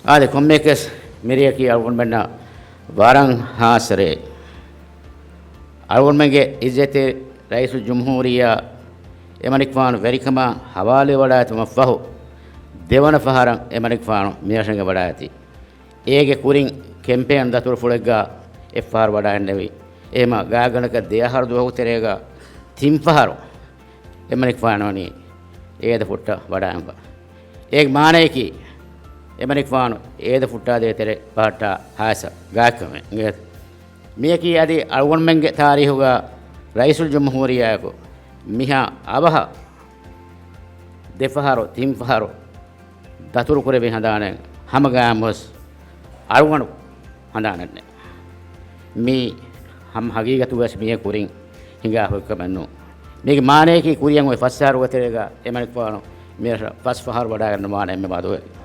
ආද කොම්මේකස් මෙරිය කී අල්ගොන් බන්න වරන් හාසරේ අල්ගොන් මගේ ඉජ්ජතේ රයිසු ජුම්හූරියා එමනික්වාන වෙරිකම හවාලේ වඩා තුම ෆහු දෙවන ෆහරන් එමනික්වාන මියෂංග වඩා ඇති ඒගේ කුරින් කැම්පේන් දතුරු ෆුලෙග්ගා එෆ්ආර් වඩා එන්නේවි එම ගාගණක දෙයහර දුවහුතරේගා තිම් ෆහරු එමනික්වානෝනි ඒද ෆුට්ට වඩා එම්බ ඒක මානේකි එමනික්වාන ඒද ෆුට්ටා දේතරේ පාට්ටා හාස ගාකම නේද මියකී আদি අල්ගොන් මගේ තාරීහුගා රයිසුල් ජම්හූරියාකෝ මිහා අබහ දෙෆහරු තිම් ෆහරු දතුරු කුරේ හදානේ හමගාමස් අල්ගොන් හදානන්නේ මේ හම් හගීගතු වස් මිය කුරින් හිඟා හොක්කමන්නු මේක මානේකී කුරියන් ඔය ෆස්සාරු වතරේගා එමනික්වාන මේ ෆස් ෆහරු වඩා ගන්න මානේ මේ බාදෝ